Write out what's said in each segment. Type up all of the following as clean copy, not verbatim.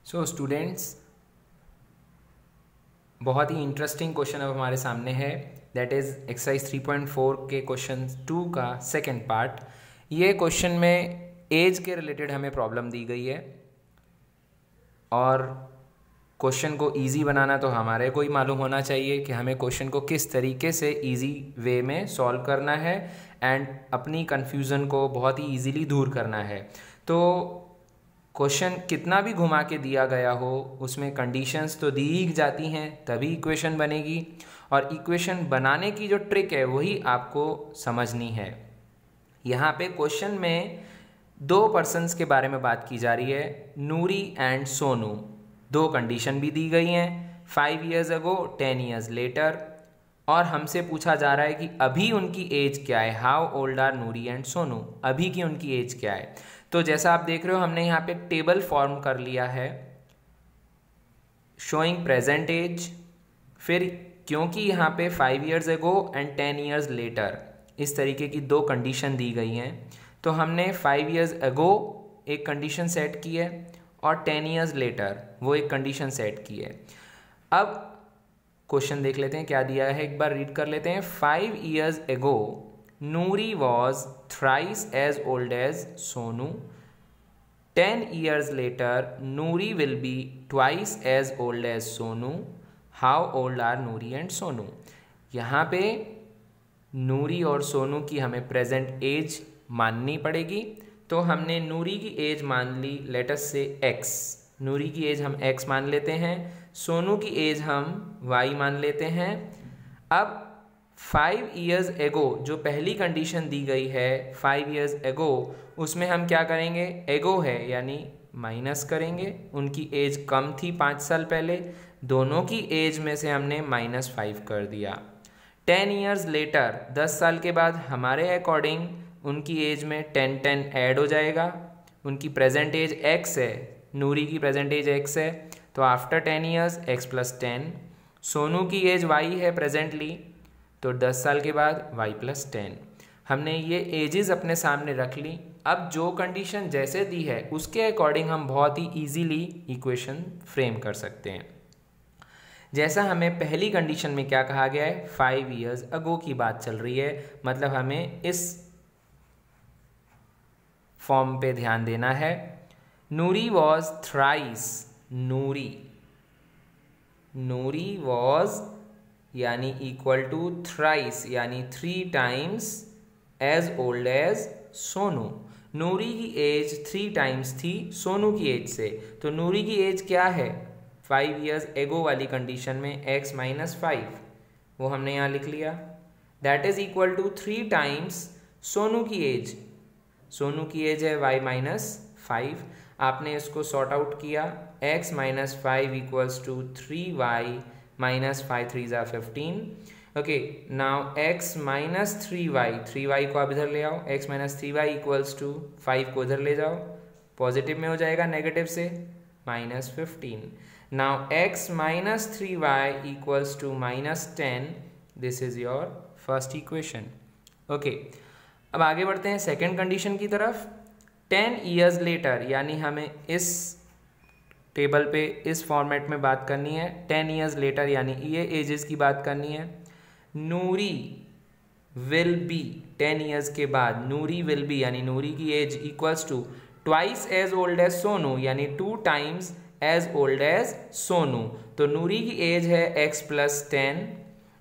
So students, बहुत ही interesting question अब हमारे सामने है। दैट इज़ एक्सरसाइज 3.4 के क्वेश्चन 2 का सेकंड पार्ट। ये क्वेश्चन में एज के रिलेटेड हमें प्रॉब्लम दी गई है और क्वेश्चन को इजी बनाना तो हमारे को ही मालूम होना चाहिए कि हमें क्वेश्चन को किस तरीके से इजी वे में सॉल्व करना है एंड अपनी कन्फ्यूज़न को बहुत ही इजीली दूर करना है। तो क्वेश्चन कितना भी घुमा के दिया गया हो उसमें कंडीशंस तो दी ही जाती हैं तभी इक्वेशन बनेगी, और इक्वेशन बनाने की जो ट्रिक है वही आपको समझनी है। यहाँ पे क्वेश्चन में दो पर्सन्स के बारे में बात की जा रही है, नूरी एंड सोनू। दो कंडीशन भी दी गई हैं, 5 years ago, 10 years later, और हमसे पूछा जा रहा है कि अभी उनकी एज क्या है। How old are Noori and Sonu, अभी की उनकी एज क्या है। तो जैसा आप देख रहे हो हमने यहाँ पे एक टेबल फॉर्म कर लिया है शोइंग प्रेजेंट एज, फिर क्योंकि यहाँ पे 5 years ago and 10 years later इस तरीके की दो कंडीशन दी गई हैं, तो हमने 5 years ago एक कंडीशन सेट की है और 10 years later वो एक कंडीशन सेट की है। अब क्वेश्चन देख लेते हैं क्या दिया है, एक बार रीड कर लेते हैं। 5 years ago Noori was thrice as old as Sonu. 10 years later, Noori will be twice as old as Sonu. How old are Noori and Sonu? यहाँ पे नूरी और सोनू की हमें प्रेजेंट एज माननी पड़ेगी। तो हमने नूरी की एज मान ली, लेट अस से x। नूरी की एज हम x मान लेते हैं, सोनू की एज हम y मान लेते हैं। अब 5 years ago जो पहली कंडीशन दी गई है 5 years ago, उसमें हम क्या करेंगे, एगो है यानी माइनस करेंगे। उनकी एज कम थी 5 साल पहले, दोनों की एज में से हमने -5 कर दिया। 10 years later 10 साल के बाद हमारे अकॉर्डिंग उनकी एज में 10 ऐड हो जाएगा। उनकी प्रेजेंट एज x है, नूरी की प्रेजेंट एज x है, तो आफ्टर 10 years x + 10। सोनू की एज y है प्रेजेंटली, तो 10 साल के बाद y + 10। हमने ये एजेस अपने सामने रख ली। अब जो कंडीशन जैसे दी है उसके अकॉर्डिंग हम बहुत ही इजीली इक्वेशन फ्रेम कर सकते हैं। जैसा हमें पहली कंडीशन में क्या कहा गया है, 5 years ago की बात चल रही है, मतलब हमें इस फॉर्म पे ध्यान देना है। Noori was thrice, Noori was यानी इक्वल टू थ्राइस यानी 3 times as old as Sonu. Noori की एज 3 times थी सोनू की एज से, तो नूरी की एज क्या है 5 years ago वाली कंडीशन में x - 5, वो हमने यहाँ लिख लिया। That is equal to 3 times Sonu की एज। सोनू की एज है y - 5। आपने इसको सॉर्ट आउट किया, x - 5 = 3y -5 3 = 15। Okay, now x - 3y, 3y को आप इधर ले आओ, x - 3y = 5 को इधर ले जाओ, पॉजिटिव में हो जाएगा नेगेटिव से -15। Now x - 3y = -10। This is your first equation. Okay, अब आगे बढ़ते हैं सेकेंड कंडीशन की तरफ। 10 years later यानी हमें इस टेबल पे इस फॉर्मेट में बात करनी है। 10 years later यानी ये एजेस की बात करनी है। नूरी विल बी, 10 years के बाद नूरी विल बी यानी नूरी की age = twice as old as Sonu यानी 2 times as old as Sonu. तो नूरी की एज है x + 10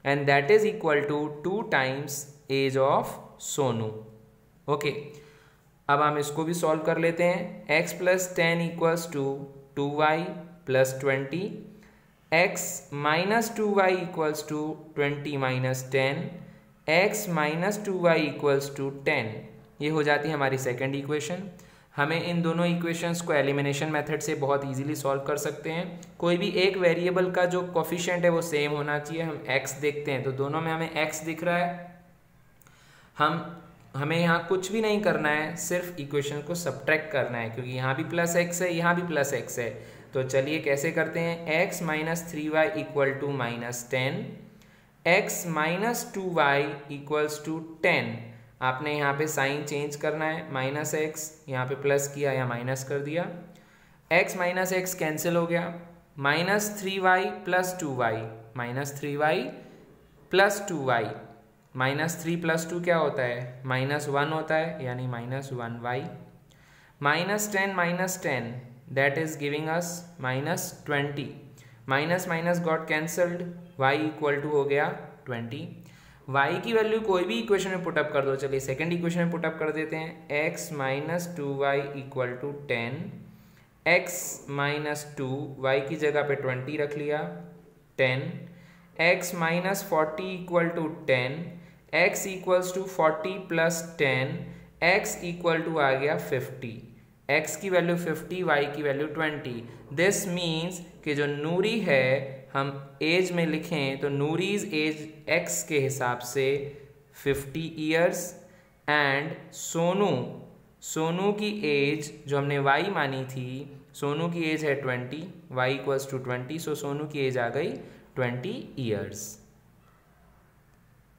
and that is equal to 2 times age of Sonu. Okay, अब हम इसको भी सॉल्व कर लेते हैं। x + 10 = 2y + 20, x - 2y = 20 - 10, x - 2y = 10। ये हो जाती है हमारी सेकेंड इक्वेशन। हमें इन दोनों इक्वेशंस को एलिमिनेशन मेथड से बहुत इजीली सॉल्व कर सकते हैं। कोई भी एक वेरिएबल का जो कोफिशिएंट है वो सेम होना चाहिए। हम x देखते हैं तो दोनों में हमें x दिख रहा है। हमें यहाँ कुछ भी नहीं करना है, सिर्फ इक्वेशन को सब्ट्रैक्ट करना है, क्योंकि यहाँ भी +x है, यहाँ भी +x है। तो चलिए कैसे करते हैं, x - 3y = -10, x - 2y = 10। आपने यहाँ पे साइन चेंज करना है, -x यहाँ पे प्लस किया या माइनस कर दिया। x माइनस एक्स कैंसिल हो गया, -3y + 2y, -3y + 2y, -3 + 2 क्या होता है, -1 होता है, यानी -1y, -10 that is giving us -20, minus minus got cancelled, y equal to हो गया 20। y की वैल्यू कोई भी इक्वेशन में पुटअप कर दो, चलिए सेकंड इक्वेशन में पुटअप कर देते हैं, x - 2y = 10, x - 2 y की जगह पे 20 रख लिया 10, x - 40 = 10, x = 40 + 10, x equal to आ गया 50, x की वैल्यू 50, y की वैल्यू 20। दिस मीन्स कि जो नूरी है हम एज में लिखें तो नूरीज एज x के हिसाब से 50 ईयर्स एंड सोनू की एज जो हमने y मानी थी, सोनू की एज है 20, y = 20, सो सोनू की एज आ गई 20 ईयर्स।